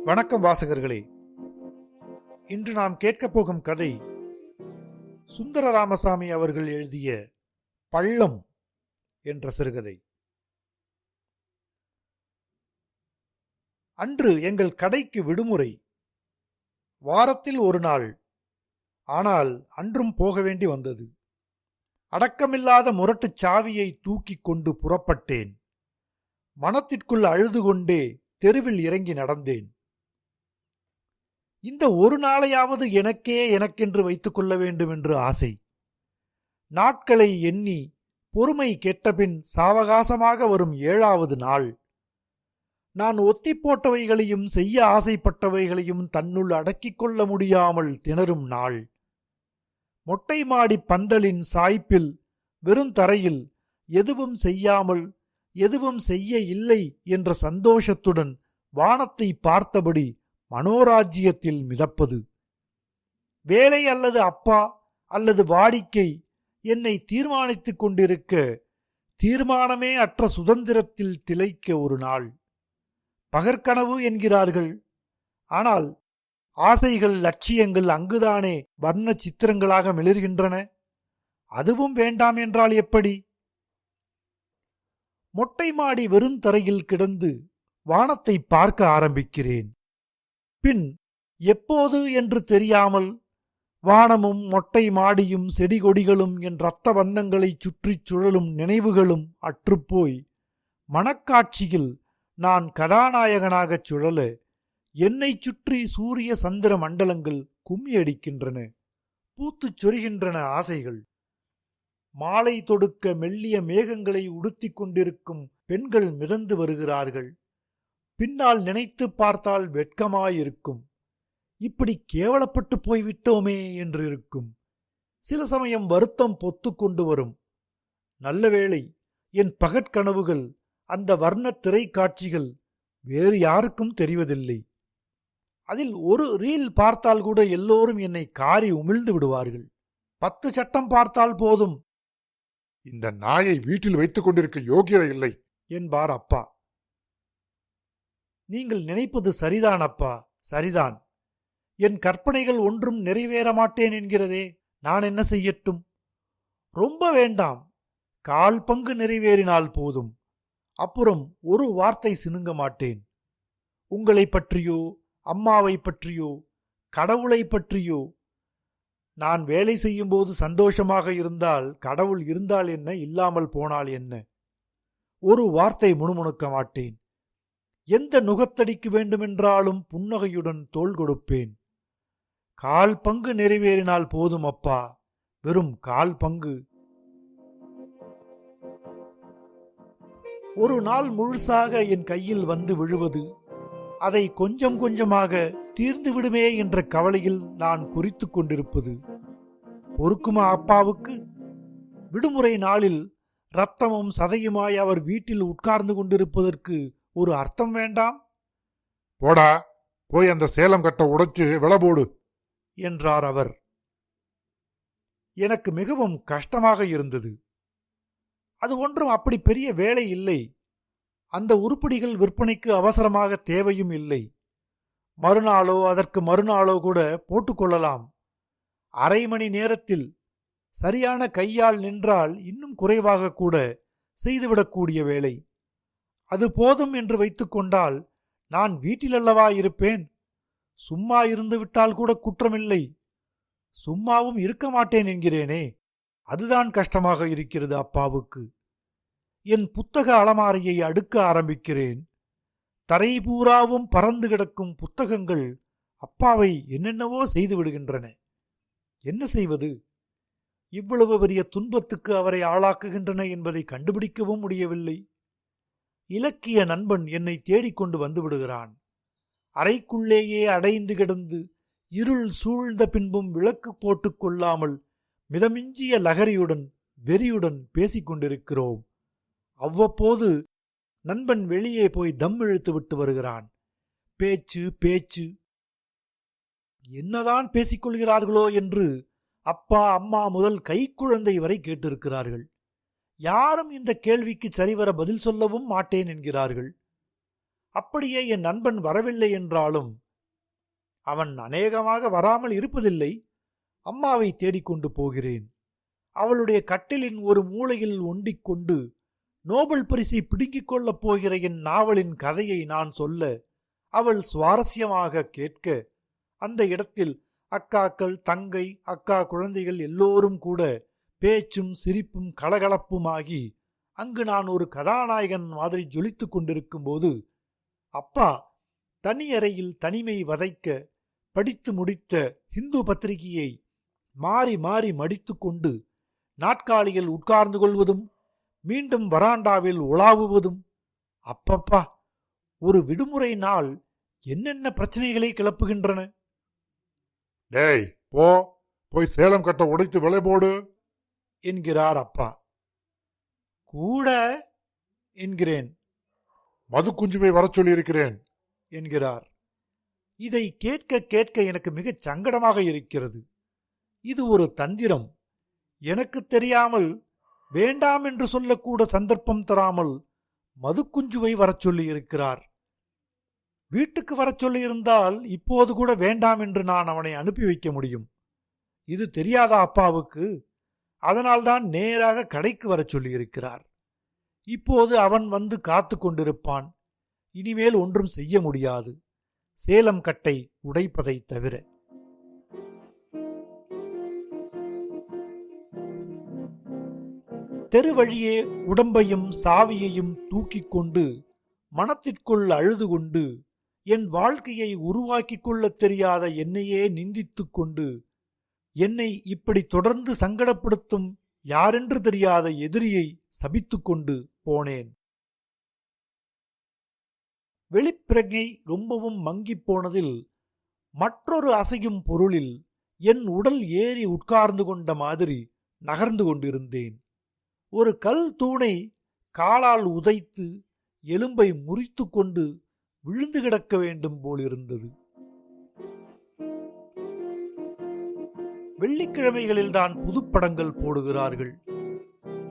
வணக்கம் வாசகர்களே. இன்று நாம் கேட்கப் போகும் கதை சுந்தர ராமசாமி அவர்கள் எழுதிய பள்ளம் என்ற சிறுகதை. அன்று எங்கள் கடைக்கு விடுமுறை. வாரத்தில் ஒரு நாள். ஆனால் அன்றும் போக வேண்டி வந்தது. அடக்கமில்லாத முரட்டுச் சாவியை தூக்கிக் கொண்டு புறப்பட்டேன். மனத்திற்குள் அழுது கொண்டே தெருவில் இறங்கி நடந்தேன். இந்த ஒரு நாளையாவது எனக்கென்று வைத்துக் கொள்ள வேண்டும் என்று ஆசை. நாட்களை எண்ணி பொறுமை கெட்டபின் சாவகாசமாக வரும் 7வது நாள். நான் ஒத்தி போட்டவைகளையும் செய்ய ஆசைப்பட்டவைகளையும் தன்னுள் அடக்கிக் கொள்ள முடியாமல் திணறும் நாள். மொட்டை மாடி பந்தலின் சாய்ப்பில் வெறும் தரையில் எதுவும் செய்யாமல் எதுவும் செய்ய இல்லை என்ற சந்தோஷத்துடன் வானத்தை பார்த்தபடி மனோராஜ்யத்தில் மிதப்பது. வேலை அல்லது அப்பா அல்லது வாடிக்கை என்னை தீர்மானித்துக் கொண்டிருக்க, தீர்மானமே அற்ற சுதந்திரத்தில் திளைக்க ஒரு நாள். பகற்கனவு என்கிறார்கள். ஆனால் ஆசைகள் லட்சியங்கள் அங்குதானே வர்ண சித்திரங்களாக மிளிர்கின்றன. அதுவும் வேண்டாம் என்றால் எப்படி? மொட்டை மாடி வெறுந்தரையில் கிடந்து வானத்தை பார்க்க ஆரம்பிக்கிறேன். பின் எப்போது என்று தெரியாமல் வானமும் மொட்டை மாடியும் செடிகொடிகளும் என் இரத்த பந்தங்களைச் சுற்றிச் சுழலும் நினைவுகளும் அற்றுப்போய் மனக்காட்சியில் நான் கதாநாயகனாகச் சுழல என்னைச் சுற்றி சூரிய சந்திர மண்டலங்கள் கும்மியடிக்கின்றன. பூத்துச் சொரிகின்றன ஆசைகள். மாலை தொடுக்க மெல்லிய மேகங்களை உடுத்திக் கொண்டிருக்கும் பெண்கள் மிதந்து வருகிறார்கள். பின்னால் நினைத்து பார்த்தால் வெட்கமாயிருக்கும். இப்படி கேவலப்பட்டு போய்விட்டோமே என்று இருக்கும். சில சமயம் வருத்தம் பொத்துக்கொண்டு வரும். நல்லவேளை என் பகற்கனவுகள், அந்த வர்ண திரைக்காட்சிகள் வேறு யாருக்கும் தெரிவதில்லை. அதில் ஒரு ரீல் பார்த்தால் கூட எல்லோரும் என்னை காரி உமிழ்ந்து விடுவார்கள். 10 சட்டம் பார்த்தால் போதும். இந்த நாயை வீட்டில் வைத்துக் கொண்டிருக்க யோகியதை இல்லை என்பார் அப்பா. நீங்கள் நினைப்பது சரிதான் அப்பா, சரிதான். என் கற்பனைகள் ஒன்றும் நிறைவேற மாட்டேன் என்கிறதே. நான் என்ன செய்யட்டும்? ரொம்ப வேண்டாம், 1/4 பங்கு நிறைவேறினால் போதும். அப்புறம் ஒரு வார்த்தை சினுங்க மாட்டேன். உங்களை பற்றியோ, அம்மாவை பற்றியோ, கடவுளை பற்றியோ. நான் வேலை செய்யும்போது சந்தோஷமாக இருந்தால் கடவுள் இருந்தால் என்ன, இல்லாமல் போனால் என்ன? ஒரு வார்த்தை முணுமுணுக்க மாட்டேன். எந்த நுகத்தடிக்கு வேண்டுமென்றாலும் புன்னகையுடன் தோள் கொடுப்பேன். 1/4 பங்கு நிறைவேறினால் போதும் அப்பா, வெறும் 1/4 பங்கு. ஒரு நாள் முழுசாக என் கையில் வந்து விழுவது, அதை கொஞ்சம் கொஞ்சமாக தீர்ந்து விடுமே என்ற கவலையில் நான் குறித்து கொண்டிருப்பது பொறுக்குமா அப்பாவுக்கு? விடுமுறை நாளில் இரத்தமும் சதையுமாய் அவர் வீட்டில் உட்கார்ந்து கொண்டிருப்பதற்கு ஒரு அர்த்தம் வேண்டாம்? போடா, போய் அந்த சேலம் கட்ட உடைச்சு விளபோடு என்றார் அவர். எனக்கு மிகவும் கஷ்டமாக இருந்தது. அது ஒன்றும் அப்படி பெரிய வேலை இல்லை. அந்த உருப்படிகள் விற்பனைக்கு அவசரமாக தேவையும் இல்லை. மறுநாளோ அதற்கு மறுநாளோ கூட போட்டுக்கொள்ளலாம். 1/2 மணி நேரத்தில் சரியான கையால் நின்றால் இன்னும் குறைவாக கூட செய்துவிடக்கூடிய வேலை. அது போதும் என்று வைத்துக்கொண்டால் நான் வீட்டிலல்லவா இருப்பேன். சும்மா இருந்து விட்டால் கூட குற்றமில்லை. சும்மாவும் இருக்க மாட்டேன் என்கிறேனே, அதுதான் கஷ்டமாக இருக்கிறது அப்பாவுக்கு. என் புத்தக அலமாரியை அடுக்க ஆரம்பிக்கிறேன். தரை பூராவும் பறந்து கிடக்கும் புத்தகங்கள் அப்பாவை என்னென்னவோ செய்து விடுகின்றன. என்ன செய்வது? இவ்வளவு பெரிய துன்பத்துக்கு அவரை ஆளாக்குகின்றன என்பதை கண்டுபிடிக்கவும் முடியவில்லை. இலக்கிய நண்பன் என்னை தேடிக்கொண்டு வந்து விடுகிறான். அறைக்குள்ளேயே அடைந்து கிடந்து இருள் சூழ்ந்த பின்பும் விளக்கு போட்டுக் கொள்ளாமல் மிதமிஞ்சிய லகரியுடன் வெறியுடன் பேசிக் கொண்டிருக்கிறோம். அவ்வப்போது நண்பன் வெளியே போய் தம் இழுத்து விட்டு வருகிறான். பேச்சு பேச்சு. என்னதான் பேசிக்கொள்கிறார்களோ என்று அப்பா அம்மா முதல் கைக்குழந்தை வரை கேட்டிருக்கிறார்கள். யாரும் இந்த கேள்விக்கு சரிவர பதில் சொல்லவும் மாட்டேன் என்கிறார்கள். அப்படியே என் நண்பன் வரவில்லை என்றாலும் அவன் அநேகமாக வராமல் இருப்பதில்லை. அம்மாவை தேடிக்கொண்டு போகிறேன். அவளுடைய கட்டிலின் ஒரு மூலையில் ஒண்டிக்கொண்டு நோபல் பரிசை பிடுங்கிக் கொள்ளப் போகிற என் நாவலின் கதையை நான் சொல்ல அவள் சுவாரஸ்யமாக கேட்க, அந்த இடத்தில் அக்காக்கள், தங்கை, அக்கா குழந்தைகள் எல்லோரும் கூட பேச்சும் சிரிப்பும் கலகலப்புமாகி அங்கு நான் ஒரு கதாநாயகன் மாதிரி ஜொலித்துக் கொண்டிருக்கும் போது அப்பா தனியறையில் தனிமை வதைக்க படித்து முடித்த ஹிந்து பத்திரிகையை மாறி மாறி மடித்துக்கொண்டு நாட்காலியில் உட்கார்ந்து கொள்வதும் மீண்டும் வராண்டாவில் உலாவுவதும், அப்பப்பா, ஒரு விடுமுறை நாள் என்னென்ன பிரச்சனைகளை கிளப்புகின்றன. டேய், போய் சேலம் கட்ட உடைத்து விலை போடு என்கிறார் அப்பா. கூட என்கிறேன். மது குஞ்சுமை வரச் சொல்லியிருக்கிறேன் என்கிறார். இதை கேட்க கேட்க எனக்கு மிகச் சங்கடமாக இருக்கிறது. இது ஒரு தந்திரம். எனக்கு தெரியாமல் வேண்டாம் என்று சொல்லக்கூட சந்தர்ப்பம் தராமல் மதுக்குஞ்சுவை வரச் சொல்லியிருக்கிறார். வீட்டுக்கு வரச் சொல்லியிருந்தால் இப்போது கூட வேண்டாம் என்று நான் அவனை அனுப்பி வைக்க முடியும். இது தெரியாதா அப்பாவுக்கு? அதனால்தான் நேராக கடைக்கு வரச் சொல்லியிருக்கிறார். இப்போது அவன் வந்து காத்து கொண்டிருப்பான். இனிமேல் ஒன்றும் செய்ய முடியாது, சேலம் கட்டை உடைப்பதை தவிர. தெருவழியே உடம்பையும் சாவியையும் தூக்கிக் கொண்டு மனத்திற்குள் அழுது கொண்டு என் வாழ்க்கையை உருவாக்கிக் கொள்ளத் தெரியாத என்னையே நிந்தித்துக் கொண்டு என்னை இப்படி தொடர்ந்து சங்கடப்படுத்தும் யாரென்று தெரியாத எதிரியை சபித்துக்கொண்டு போனேன். வெளிப்பிரஜை ரொம்பவும் மங்கிப் போனதில் மற்றொரு அசையும் பொருளில் என் உடல் ஏறி உட்கார்ந்து கொண்ட மாதிரி நகர்ந்து கொண்டிருந்தேன். ஒரு கல் தூணை காலால் உதைத்து எலும்பை முறித்து கொண்டு விழுந்து கிடக்க வேண்டும் போலிருந்தது. வெள்ளிக்கிழமைகளில்தான் புதுப்படங்கள் போடுகிறார்கள்.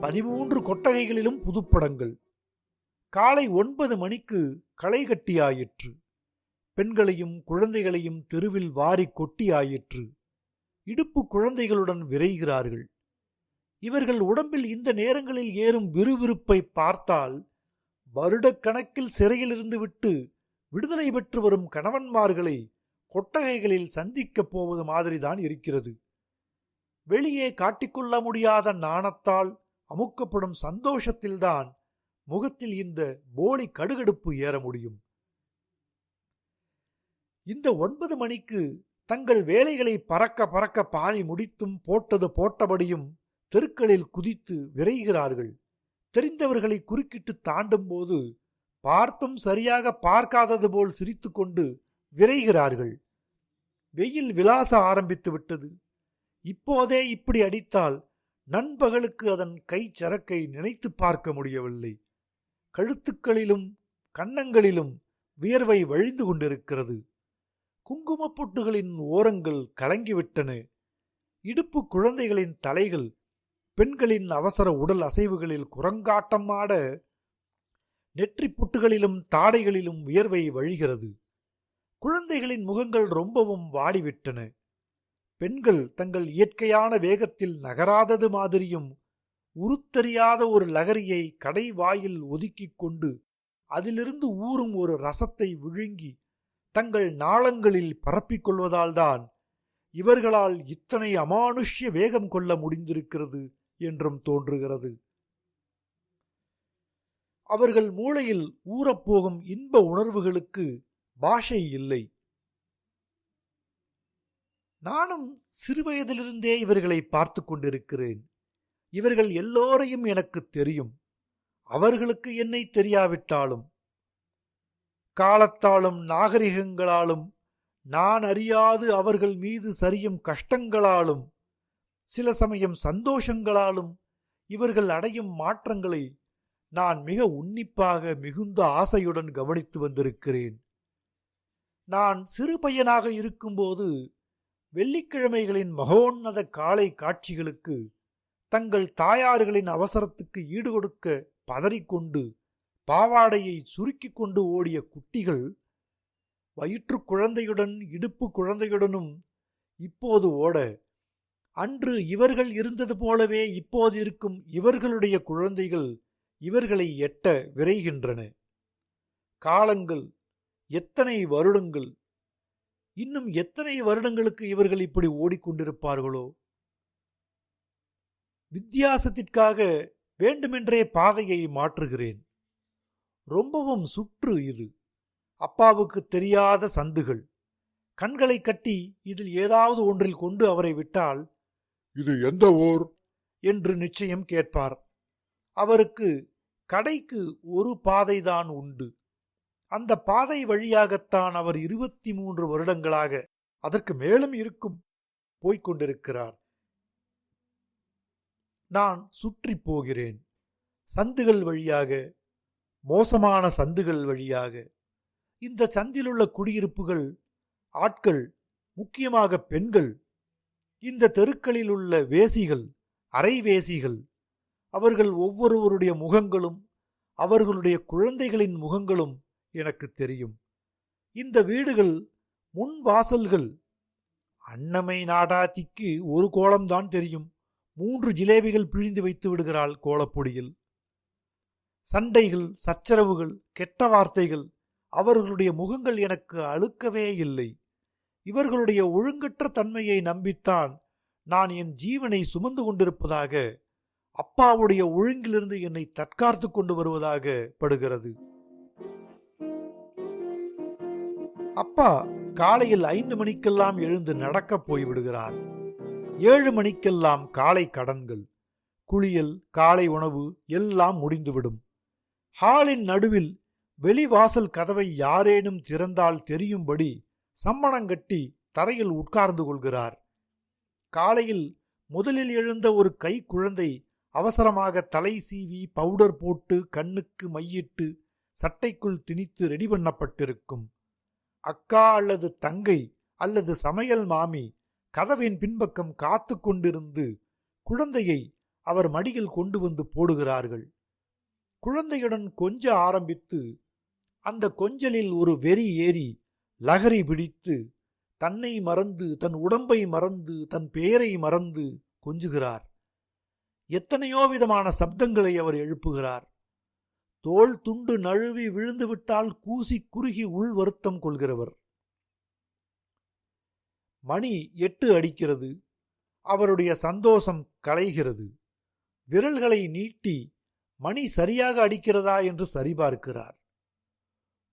13 கொட்டகைகளிலும் புதுப்படங்கள். காலை 9 மணிக்கு களை கட்டியாயிற்று. பெண்களையும் குழந்தைகளையும் தெருவில் வாரி கொட்டியாயிற்று. இடுப்பு குழந்தைகளுடன் விரைகிறார்கள். இவர்கள் உடம்பில் இந்த நேரங்களில் ஏறும் விறுவிறுப்பை பார்த்தால் வருடக்கணக்கில் சிறையிலிருந்து விட்டு விடுதலை பெற்று வரும் கணவன்மார்களை கொட்டகைகளில் சந்திக்கப் போவது மாதிரிதான் இருக்கிறது. வெளியே காட்டிக்கொள்ள முடியாத நாணத்தால் அமுக்கப்படும் சந்தோஷத்தில்தான் முகத்தில் இந்த போலி கடுகடுப்பு ஏற முடியும். இந்த 9 மணிக்கு தங்கள் வேலைகளை பறக்க பறக்க பாதி முடித்தும் போட்டது போட்டபடியும் தெருக்களில் குதித்து விரைகிறார்கள். தெரிந்தவர்களை குறுக்கிட்டு தாண்டும் போது பார்த்தும் சரியாக பார்க்காதது போல் சிரித்து கொண்டு விரைகிறார்கள். வெயில் விலாச ஆரம்பித்து விட்டது. இப்போதே இப்படி அடித்தால் நண்பகலுக்கு அதன் கை சரக்கை நினைத்து பார்க்க முடியவில்லை. கழுத்துக்களிலும் கன்னங்களிலும் வியர்வை வழிந்து கொண்டிருக்கிறது. குங்குமப் பொட்டுகளின் ஓரங்கள் கலங்கிவிட்டன. இடுப்பு குழந்தைகளின் தலைகள் பெண்களின் அவசர உடல் அசைவுகளில் குரங்காட்டம் ஆட நெற்றி பொட்டுகளிலும் தாடைகளிலும் வியர்வை வழிகிறது. குழந்தைகளின் முகங்கள் ரொம்பவும் வாடிவிட்டன. பெண்கள் தங்கள் இயற்கையான வேகத்தில் நகராதது மாதிரியும் உருத்தெரியாத ஒரு லகரியை கடை வாயில் ஒதுக்கிக் கொண்டு அதிலிருந்து ஊறும் ஒரு ரசத்தை விழுங்கி தங்கள் நாளங்களில் பரப்பிக் கொள்வதால்தான் இவர்களால் இத்தனை அமானுஷ்ய வேகம் கொள்ள முடிந்திருக்கிறது என்றும் தோன்றுகிறது. அவர்கள் மூளையில் ஊறப்போகும் இன்ப உணர்வுகளுக்கு பாஷை இல்லை. நானும் சிறுவயதிலிருந்தே இவர்களை பார்த்து கொண்டிருக்கிறேன். இவர்கள் எல்லோரையும் எனக்கு தெரியும். அவர்களுக்கு என்னை தெரியாவிட்டாலும் காலத்தாலும் நாகரிகங்களாலும் நான் அறியாது அவர்கள் மீது சரியும் கஷ்டங்களாலும் சில சமயம் சந்தோஷங்களாலும் இவர்கள் அடையும் மாற்றங்களை நான் மிக உன்னிப்பாக மிகுந்த ஆசையுடன் கவனித்து வந்திருக்கிறேன். நான் சிறு பையனாக இருக்கும்போது வெள்ளிக்கிழமைகளின் மகோன்னத காலை காட்சிகளுக்கு தங்கள் தாயார்களின் அவசரத்துக்கு ஈடுகொடுக்க பதறிக்கொண்டு பாவாடையை சுருக்கிக் கொண்டு ஓடிய குட்டிகள் வயிற்றுக் குழந்தையுடன் இடுப்பு குழந்தையுடனும் இப்போது ஓட, அன்று இவர்கள் இருந்தது போலவே இப்போது இருக்கும் இவர்களுடைய குழந்தைகள் இவர்களை எட்ட விரைகின்றன. காலங்கள் எத்தனை வருடங்கள், இன்னும் எத்தனை வருடங்களுக்கு இவர்கள் இப்படி ஓடிக்கொண்டிருப்பார்களோ? வித்தியாசத்திற்காக வேண்டுமென்றே பாதையை மாற்றுகிறேன். ரொம்பவும் சுற்று இது. அப்பாவுக்கு தெரியாத சந்துகள். கண்களை கட்டி இதில் ஏதாவது ஒன்றில் கொண்டு அவரை விட்டால், இது எந்த ஊர் என்று நிச்சயம் கேட்பார். அவருக்கு கடைக்கு ஒரு பாதைதான் உண்டு. அந்த பாதை வழியாகத்தான் அவர் 23 வருடங்களாக, அதற்கு மேலும் இருக்கும், போய்கொண்டிருக்கிறார். நான் சுற்றி போகிறேன். சந்துகள் வழியாக, மோசமான சந்துகள் வழியாக. இந்த சந்திலுள்ள குடியிருப்புகள், ஆட்கள், முக்கியமாக பெண்கள், இந்த தெருக்களில் உள்ள வேசிகள், அரைவேசிகள், அவர்கள் ஒவ்வொருவருடைய முகங்களும் அவர்களுடைய குழந்தைகளின் முகங்களும் எனக்கு தெரியும். இந்த வீடுகள் முன் வாசல்கள். அன்னமை நாடாத்திக்கு ஒரு கோலம்தான் தெரியும். 3 ஜிலேபிகள் பிழிந்து வைத்து விடுகிறாள் கோலப்பொடியில். சண்டைகள், சச்சரவுகள், கெட்ட வார்த்தைகள். அவர்களுடைய முகங்கள் எனக்கு அழுக்கவே இல்லை. இவர்களுடைய ஒழுங்கற்ற தன்மையை நம்பித்தான் நான் என் ஜீவனை சுமந்து கொண்டிருப்பதாக, அப்பாவுடைய ஒழுங்கிலிருந்து என்னை தற்காத்து கொண்டு வருவதாக படுகிறது. அப்பா காலையில் 5 மணிக்கெல்லாம் எழுந்து நடக்கப் போய்விடுகிறார். 7 மணிக்கெல்லாம் காலை கடன்கள், குளியல், காலை உணவு எல்லாம் முடிந்துவிடும். ஹாலின் நடுவில் வெளிவாசல் கதவை யாரேனும் திறந்தால் தெரியும்படி சம்மணங்கட்டி தரையில் உட்கார்ந்து கொள்கிறார். காலையில் முதலில் எழுந்த ஒரு கை குழந்தை அவசரமாக தலை சீவி பவுடர் போட்டு கண்ணுக்கு மையிட்டு சட்டைக்குள் திணித்து ரெடி பண்ணப்பட்டிருக்கும். அக்கா அல்லது தங்கை அல்லது சமையல் மாமி கதவின் பின்பக்கம் காத்து கொண்டிருந்து குழந்தையை அவர் மடியில் கொண்டு வந்து போடுகிறார்கள். குழந்தையுடன் கொஞ்ச ஆரம்பித்து அந்த கொஞ்சலில் ஒரு வெறி ஏறி லகரி பிடித்து தன்னை மறந்து, தன் உடம்பை மறந்து, தன் பெயரை மறந்து கொஞ்சுகிறார். எத்தனையோ விதமான சப்தங்களை அவர் எழுப்புகிறார். தோள் துண்டு நழுவி விழுந்துவிட்டால் கூசி குறுகி உள் வருத்தம் கொள்கிறவர். மணி 8 அடிக்கிறது. அவருடைய சந்தோஷம் கலைகிறது. விரல்களை நீட்டி மணி சரியாக அடிக்கிறதா என்று சரிபார்க்கிறார்.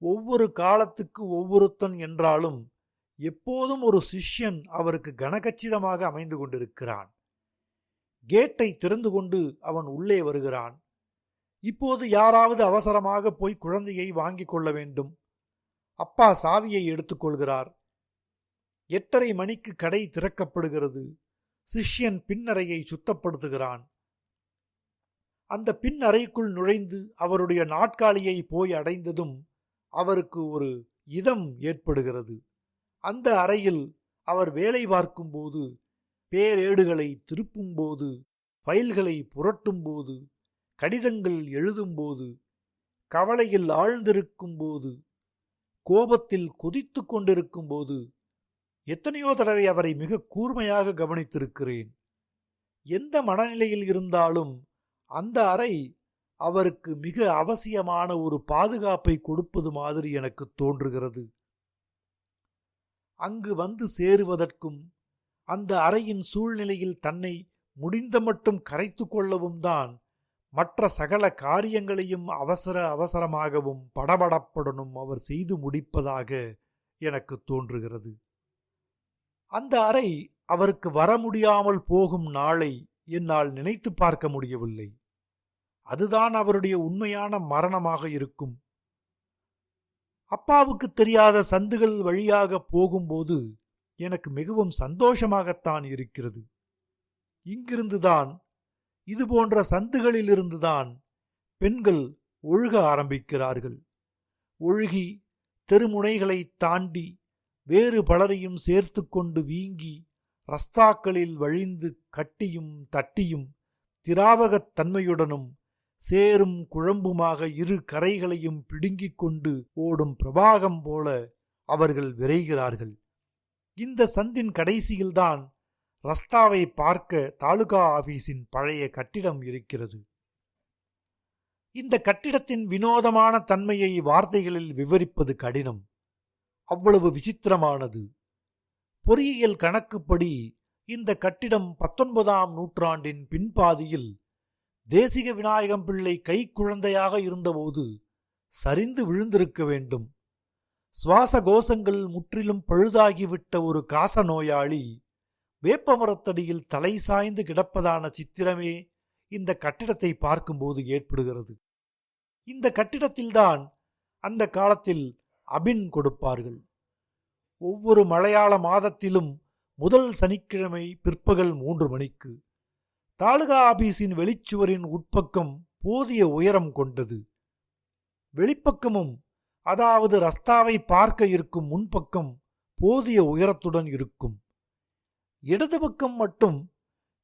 ஒவ்வொரு காலத்துக்கு ஒவ்வொருத்தன் என்றாலும் எப்போதும் ஒரு சிஷ்யன் அவருக்கு கனகச்சிதமாக அமைந்து கொண்டிருக்கிறான். கேட்டை திறந்து கொண்டு அவன் உள்ளே வருகிறான். இப்போது யாராவது அவசரமாக போய் குழந்தையை வாங்கிக் கொள்ள வேண்டும். அப்பா சாவியை எடுத்துக்கொள்கிறார். 8:30 மணிக்கு கடை திறக்கப்படுகிறது. சிஷ்யன் பின்னறையை சுத்தப்படுத்துகிறான். அந்த பின் அறைக்குள் நுழைந்து அவருடைய நாட்காலியை போய் அடைந்ததும் அவருக்கு ஒரு இதம் ஏற்படுகிறது. அந்த அறையில் அவர் வேலை பார்க்கும்போது, பேரேடுகளை திருப்பும்போது, ஃபைல்களை புரட்டும்போது, கடிதங்கள் எழுதும்போது, கவலையில் ஆழ்ந்திருக்கும்போது, கோபத்தில் கொதித்து கொண்டிருக்கும்போது எத்தனையோ தடவை அவரை மிக கூர்மையாக கவனித்திருக்கிறேன். எந்த மனநிலையில் இருந்தாலும் அந்த அறை அவருக்கு மிக அவசியமான ஒரு பாதுகாப்பை கொடுப்பது மாதிரி எனக்கு தோன்றுகிறது. அங்கு வந்து சேருவதற்கும் அந்த அறையின் சூழ்நிலையில் தன்னை முடிந்த மட்டும் கரைத்து கொள்ளவும் தான் மற்ற சகல காரியங்களையும் அவசரமாகவும் படபடப்புடனும் அவர் செய்து முடிப்பதாக எனக்கு தோன்றுகிறது. அந்த அறை அவருக்கு வர முடியாமல் போகும் நாளை என்னால் நினைத்து பார்க்க முடியவில்லை. அதுதான் அவருடைய உண்மையான மரணமாக இருக்கும். அப்பாவுக்கு தெரியாத சந்துகள் வழியாக போகும்போது எனக்கு மிகவும் சந்தோஷமாகத்தான் இருக்கிறது. இங்கிருந்துதான், இதுபோன்ற சந்துகளிலிருந்துதான் பெண்கள் ஒழுக ஆரம்பிக்கிறார்கள். ஒழுகி தெருமுனைகளை தாண்டி வேறு பலரையும் சேர்த்து கொண்டு வீங்கி ரஸ்தாக்களில் வழிந்து கட்டியும் தட்டியும் திராவகத் தன்மையுடனும் சேரும் குழம்புமாக இரு கரைகளையும் பிடுங்கிக் கொண்டு ஓடும் பிரவாகம் போல அவர்கள் விரைகிறார்கள். இந்த சந்தின் கடைசியில்தான் ரஸ்தாவை பார்க்க தாலுகா ஆபீஸின் பழைய கட்டிடம் இருக்கிறது. இந்த கட்டிடத்தின் வினோதமான தன்மையை வார்த்தைகளில் விவரிப்பது கடினம். அவ்வளவு விசித்திரமானது. பொறியியல் கணக்குப்படி இந்த கட்டிடம் 19ஆம் நூற்றாண்டின் பின்பாதியில் தேசிக விநாயகம் பிள்ளை கைக்குழந்தையாக இருந்தபோது சரிந்து விழுந்திருக்க வேண்டும். சுவாச கோஷங்கள் முற்றிலும் பழுதாகிவிட்ட ஒரு காச நோயாளி வேப்பமரத்தடியில் தலை சாய்ந்து கிடப்பதான சித்திரமே இந்த கட்டிடத்தை பார்க்கும்போது ஏற்படுகிறது. இந்த கட்டிடத்தில்தான் அந்த காலத்தில் அபின் கொடுப்பார்கள். ஒவ்வொரு மலையாள மாதத்திலும் முதல் சனிக்கிழமை பிற்பகல் 3 மணிக்கு. தாலுகா ஆபீஸின் வெளிச்சுவரின் உட்பக்கம் போதிய உயரம் கொண்டது. வெளிப்பக்கமும், அதாவது ரஸ்தாவை பார்க்க இருக்கும் முன்பக்கம் போதிய உயரத்துடன் இருக்கும். இடது பக்கம் மட்டும்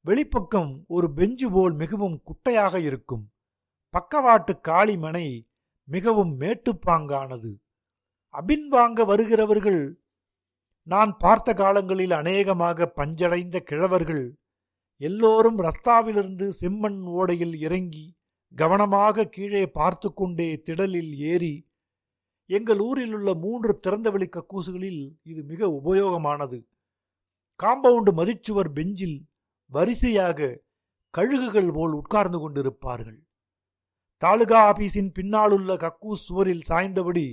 வெளிப்பக்கம் ஒரு பெஞ்சு போல் மிகவும் குட்டையாக இருக்கும். பக்கவாட்டு காளிமனை மிகவும் மேட்டுப்பாங்கானது. அபின் வாங்க வருகிறவர்கள் நான் பார்த்த காலங்களில் அநேகமாக பஞ்சடைந்த கிழவர்கள் எல்லோரும் ரஸ்தாவிலிருந்து செம்மண் ஓடையில் இறங்கி கவனமாக கீழே பார்த்து கொண்டே திடலில் ஏறி, எங்கள் ஊரில் உள்ள 3 திறந்தவெளி கக்கூசுகளில் இது மிக உபயோகமானது. காம்பவுண்டு மதிச்சுவர் பெஞ்சில் வரிசையாக கழுகுகள் போல் உட்கார்ந்து கொண்டிருப்பார்கள். தாலுகா ஆபீஸின் பின்னாலுள்ள கக்கூஸ் சுவரில் சாய்ந்தபடி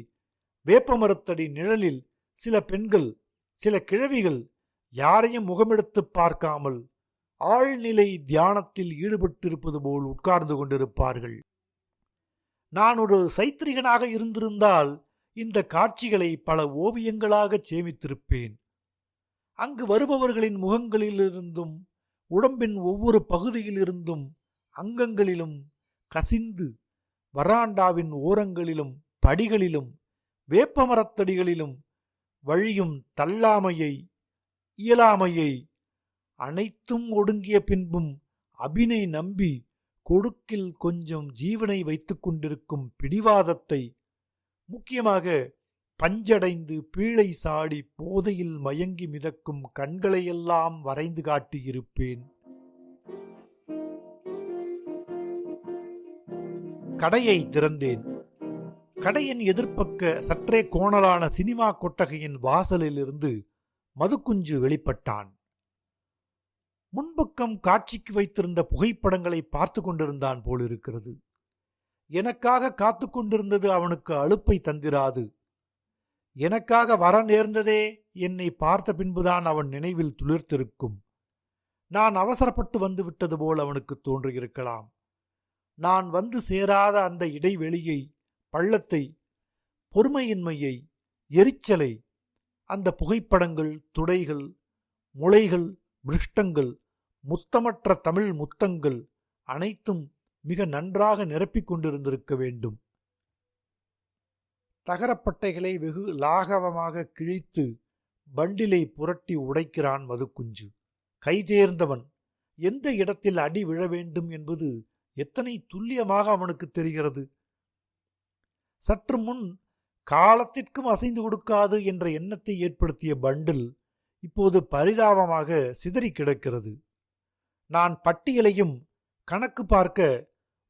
வேப்பமரத்தடி நிழலில் சில பெண்கள், சில கிழவிகள் யாரையும் முகமெடுத்து பார்க்காமல் ஆழ்நிலை தியானத்தில் ஈடுபட்டிருப்பது போல் உட்கார்ந்து கொண்டிருப்பார்கள். நான் ஒரு சைத்திரிகனாக இருந்திருந்தால் இந்த காட்சிகளை பல ஓவியங்களாக சேமித்திருப்பேன். அங்கு வருபவர்களின் முகங்களிலிருந்தும் உடம்பின் ஒவ்வொரு பகுதியிலிருந்தும் அங்கங்களிலும் கசிந்து வராண்டாவின் ஓரங்களிலும் படிகளிலும் வேப்பமரத்தடிகளிலும் வழியும் தள்ளாமையை, இயலாமையை, அனைத்தும் ஒடுங்கிய பின்பும் அபினை நம்பி கொடுக்கில் கொஞ்சம் ஜீவனை வைத்துக் கொண்டிருக்கும் பிடிவாதத்தை, முக்கியமாக பஞ்சடைந்து பீழை சாடி போதையில் மயங்கி மிதக்கும் கண்களையெல்லாம் வரைந்து காட்டியிருப்பேன். கடையை திறந்தேன். கடையின் எதிர்ப்பக்க சற்றே கோணலான சினிமா கொட்டகையின் வாசலிலிருந்து மதுக்குஞ்சு வெளிப்பட்டான். முன்பக்கம் காட்சிக்கு வைத்திருந்த புகைப்படங்களை பார்த்து கொண்டிருந்தான் போலிருக்கிறது. எனக்காக காத்து கொண்டிருந்தது அவனுக்கு அலுப்பை தந்திராது. எனக்காக வர நேர்ந்ததே என்னை பார்த்த பின்புதான் அவன் நினைவில் துளிர்த்திருக்கும். நான் அவசரப்பட்டு வந்து விட்டது போல் அவனுக்கு தோன்றியிருக்கலாம். நான் வந்து சேராத அந்த இடைவெளியை, பள்ளத்தை, பொறுமையின்மையை, எரிச்சலை அந்த புகைப்படங்கள், துடைகள், முளைகள், பிருஷ்டங்கள், முத்தமற்ற தமிழ் முத்தங்கள் அனைத்தும் மிக நன்றாக நிரப்பிக் கொண்டிருந்திருக்க வேண்டும். தகரப்பட்டைகளை வெகு லாகவமாக கிழித்து பண்டிலை புரட்டி உடைக்கிறான் மதுக்குஞ்சு. கைதேர்ந்தவன். எந்த இடத்தில் அடி விழ வேண்டும் என்பது எத்தனை துல்லியமாக அவனுக்கு தெரிகிறது. சற்று முன் காலத்திற்கும் அசைந்து கொடுக்காது என்ற எண்ணத்தை ஏற்படுத்திய பண்டில் இப்போது பரிதாபமாக சிதறி கிடக்கிறது. நான் பட்டியலையும் கணக்கு பார்க்க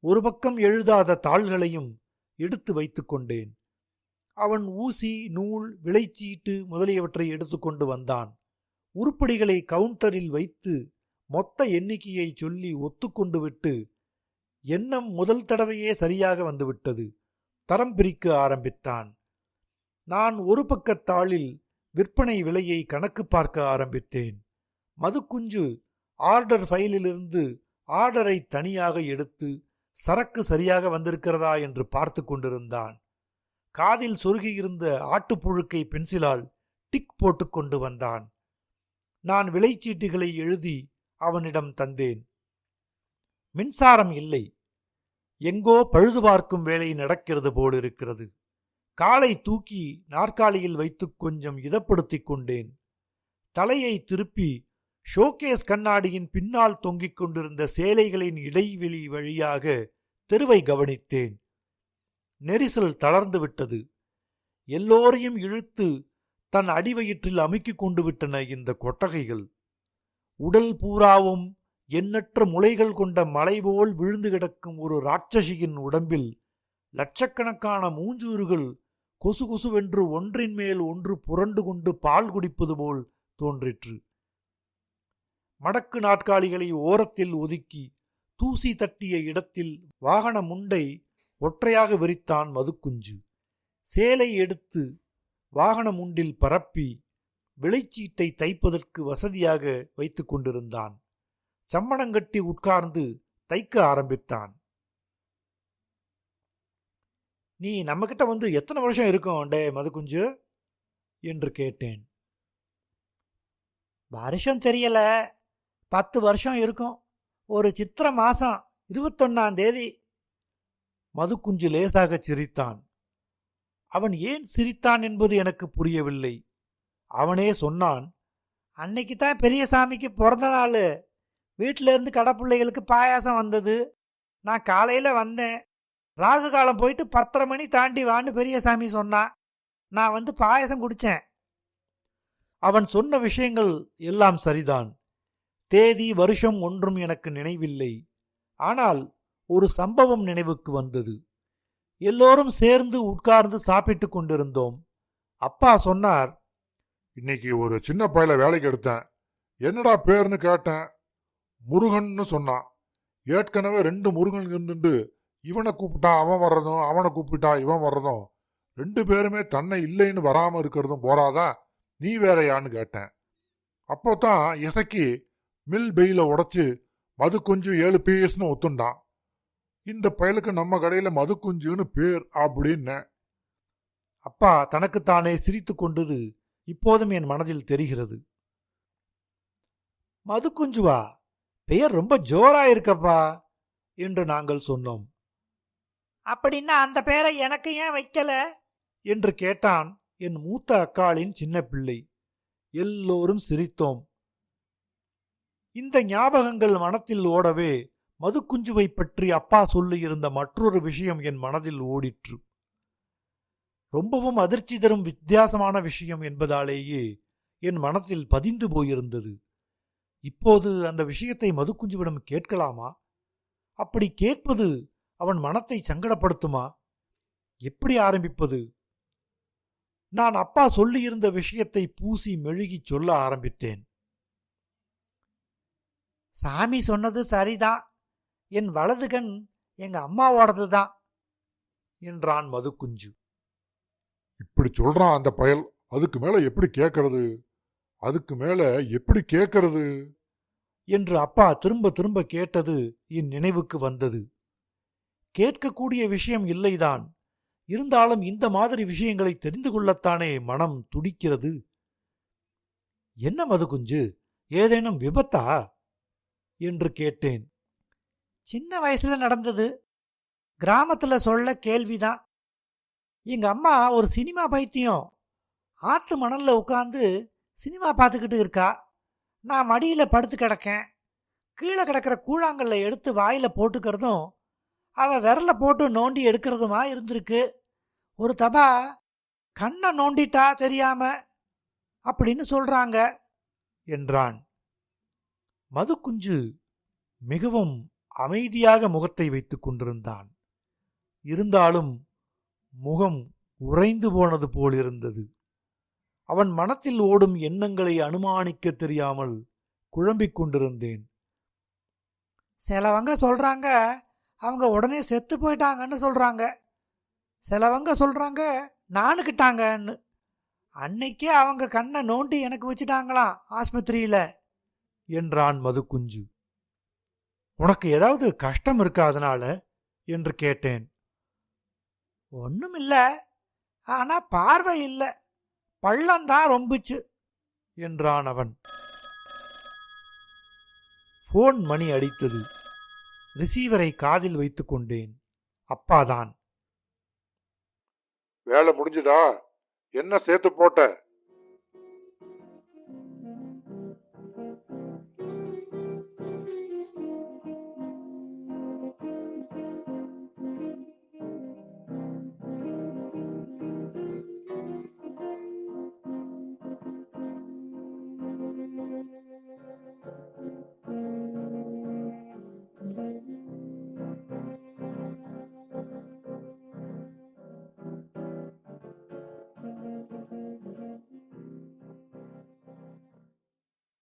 ஒரு பக்கம் எழுதாத தாள்களையும் எடுத்து வைத்துக் கொண்டேன். அவன் ஊசி, நூல், விலைச்சீட்டு முதலியவற்றை எடுத்துக்கொண்டு வந்தான். உருப்படிகளை கவுண்டரில் வைத்து மொத்த எண்ணிக்கையை சொல்லி ஒத்துக்கொண்டு விட்டு, எண்ணம் முதல் தடவையே சரியாக வந்துவிட்டது. தரம் பிரிக்க ஆரம்பித்தான். நான் ஒரு பக்கத்தாளில் விற்பனை விலையை கணக்கு பார்க்க ஆரம்பித்தேன். மதுக்குஞ்சு ஆர்டர் ஃபைலிலிருந்து ஆர்டரை தனியாக எடுத்து சரக்கு சரியாக வந்திருக்கிறதா என்று பார்த்து கொண்டிருந்தான். காதில் சொருகியிருந்த ஆட்டுப்புழுக்கை பென்சிலால் டிக் போட்டுக்கொண்டு வந்தான். நான் விலைச்சீட்டுகளை எழுதி அவனிடம் தந்தேன். மின்சாரம் இல்லை. எங்கோ பழுது பார்க்கும் வேலை நடக்கிறது போலிருக்கிறது. காலை தூக்கி நாற்காலியில் வைத்து கொஞ்சம் இதப்படுத்திக் கொண்டேன். தலையை திருப்பி ஷோகேஸ் கண்ணாடியின் பின்னால் தொங்கிக் கொண்டிருந்த சேலைகளின் இடைவெளி வழியாக தெருவை கவனித்தேன். நெரிசல் தளர்ந்து விட்டது. எல்லோரையும் இழுத்து தன் அடிவயிற்றில் அமுக்கிக் கொண்டு விட்டன இந்த கொட்டகைகள். உடல் பூராவும் எண்ணற்ற முளைகள் கொண்ட மலைபோல் விழுந்து கிடக்கும் ஒரு ராட்சசியின் உடம்பில் லட்சக்கணக்கான மூஞ்சூறுகள் கொசு கொசுவென்று ஒன்றின் மேல் ஒன்று புரண்டு கொண்டு பால் குடிப்பது போல் தோன்றிற்று. மடக்கு நாட்காலிகளை ஓரத்தில் ஒதுக்கி தூசி தட்டிய இடத்தில் வாகன முண்டை ஒற்றையாக விரித்தான் மதுக்குஞ்சு. சேலை எடுத்து வாகன முண்டில் பரப்பி விளைச்சீட்டை தைப்பதற்கு வசதியாக வைத்துக் கொண்டிருந்தான். சம்மணங்கட்டி உட்கார்ந்து தைக்க ஆரம்பித்தான். நீ நம்மகிட்ட வந்து எத்தனை வருஷம் இருக்கும் டே மதுக்குஞ்சு என்று கேட்டேன். வருஷம் தெரியல, 10 வருஷம் இருக்கும். ஒரு சித்திர மாசம் 21ஆம் தேதி. மதுக்குஞ்சு லேசாக சிரித்தான். அவன் ஏன் சிரித்தான் என்பது எனக்கு புரியவில்லை. அவனே சொன்னான், அன்னைக்கு தான் பெரியசாமிக்கு பிறந்த நாள். வீட்டில இருந்து கடைப்பிள்ளைகளுக்கு பாயாசம் வந்தது. நான் காலையில வந்தேன். ராகு காலம் போயிட்டு 10:30 மணி தாண்டி வான்னு பெரியசாமி சொன்னான். நான் வந்து பாயாசம் குடிச்சேன். அவன் சொன்ன விஷயங்கள் எல்லாம் சரிதான். தேதி வருஷம் ஒன்றும் எனக்கு நினைவில்லை. ஆனால் ஒரு சம்பவம் நினைவுக்கு வந்தது. எல்லோரும் சேர்ந்து உட்கார்ந்து சாப்பிட்டுக் கொண்டிருந்தோம். அப்பா சொன்னார், இன்னைக்கு ஒரு சின்ன பையல வேலைக்கு எடுத்தேன். என்னடா பேர்னு கேட்டேன். முருகன்னு சொன்னான். ஏற்கனவே 2 முருகன் இருந்துட்டு இவனை கூப்பிட்டா அவன் வர்றதும், அவனை கூப்பிட்டா இவன் வர்றதும், 2 பேருமே தன்னை இல்லைன்னு வராம இருக்கிறதும் போறாதா, நீ வேறையான்னு கேட்டேன். அப்போதான் இசைக்கு மில் பெயில உடைச்சு மதுக்குஞ்சு 7 பீஸ்னு ஒத்துண்டான். இந்த பயலுக்கு நம்ம கடையில மதுக்குஞ்சுன்னு பேர் அப்படின்னு. அப்பா தனக்குத்தானே சிரித்து கொண்டது இப்போதும் என் மனதில் தெரிகிறது. மதுக்குஞ்சுவா, பெயர் ரொம்ப ஜோரா இருக்கப்பா என்று நாங்கள் சொன்னோம். அப்படின்னா அந்த பெயரை எனக்கு ஏன் வைக்கல என்று கேட்டான் என் மூத்த அக்காளின் சின்ன பிள்ளை. எல்லோரும் சிரித்தோம். இந்த ஞாபகங்கள் மனத்தில் ஓடவே மதுக்குஞ்சுவை பற்றி அப்பா சொல்லியிருந்த மற்றொரு விஷயம் என் மனதில் ஓடிற்று. ரொம்பவும் அதிர்ச்சி தரும் வித்தியாசமான விஷயம் என்பதாலேயே என் மனத்தில் பதிந்து போயிருந்தது. இப்போது அந்த விஷயத்தை மதுக்குஞ்சுவிடம் கேட்கலாமா? அப்படி கேட்பது அவன் மனத்தை சங்கடப்படுத்துமா? எப்படி ஆரம்பிப்பது? நான் அப்பா சொல்லியிருந்த விஷயத்தை பூசி மெழுகி சொல்ல ஆரம்பித்தேன். சாமி சொன்னது சரிதான். என் வலது கண் எங்க அம்மாவோடதுதான் என்றான் மதுக்குஞ்சு. இப்படி சொல்றான் அந்த பயல். அதுக்கு மேல எப்படி கேட்கறது? அதுக்கு மேல எப்படி கேட்கறது என்று அப்பா திரும்ப திரும்ப கேட்டது என் நினைவுக்கு வந்தது. கேட்கக்கூடிய விஷயம் இல்லைதான். இருந்தாலும் இந்த மாதிரி விஷயங்களை தெரிந்து கொள்ளத்தானே மனம் துடிக்கிறது. என்ன மதுக்குஞ்சு, ஏதேனும் விபத்தா என்று கேட்டேன். சின்ன வயசுல நடந்தது. கிராமத்துல சொல்ல கேள்விதான். எங்க அம்மா ஒரு சினிமா பைத்தியம். ஆத்து மணல்ல உட்கார்ந்து சினிமா பார்த்துக்கிட்டு இருக்கா. நான் மடியில படுத்து கிடக்கேன். கீழே கிடக்கிற கூழாங்கல்ல எடுத்து வாயில போட்டுக்கிறதும் அவ விரல போட்டு நோண்டி எடுக்கிறதுமா இருந்திருக்கு. ஒரு தபா கண்ணை நோண்டிட்டா தெரியாம அப்படின்னு சொல்றாங்க என்றான். மதுக்குஞ்சு மிகவும் அமைதியாக முகத்தை வைத்துக் கொண்டிருந்தான். இருந்தாலும் முகம் உறைந்து போனது போல் இருந்தது. அவன் மனத்தில் ஓடும் எண்ணங்களை அனுமானிக்க தெரியாமல் குழம்பிக் கொண்டிருந்தேன். சிலவங்க சொல்றாங்க அவங்க உடனே செத்து போயிட்டாங்கன்னு சொல்றாங்க. சிலவங்க சொல்றாங்க நானுக்கிட்டாங்கன்னு. அன்னைக்கே அவங்க கண்ணை நோண்டி எனக்கு வச்சுட்டாங்களாம் ஆஸ்பத்திரியில என்றான் மதுக்குஞ்சு. உனக்கு ஏதாவது கஷ்டம் இருக்கா அதனால என்று கேட்டேன். ஒண்ணுமில்ல, ஆனா பார்வை இல்ல, பள்ளம்தான் ரொம்பிச்சு என்றான் அவன். போன் மணி அடித்தது. ரிசீவரை காதில் வைத்துக் கொண்டேன். அப்பாதான். வேலை முடிஞ்சுதா? என்ன சேர்த்து போட்ட?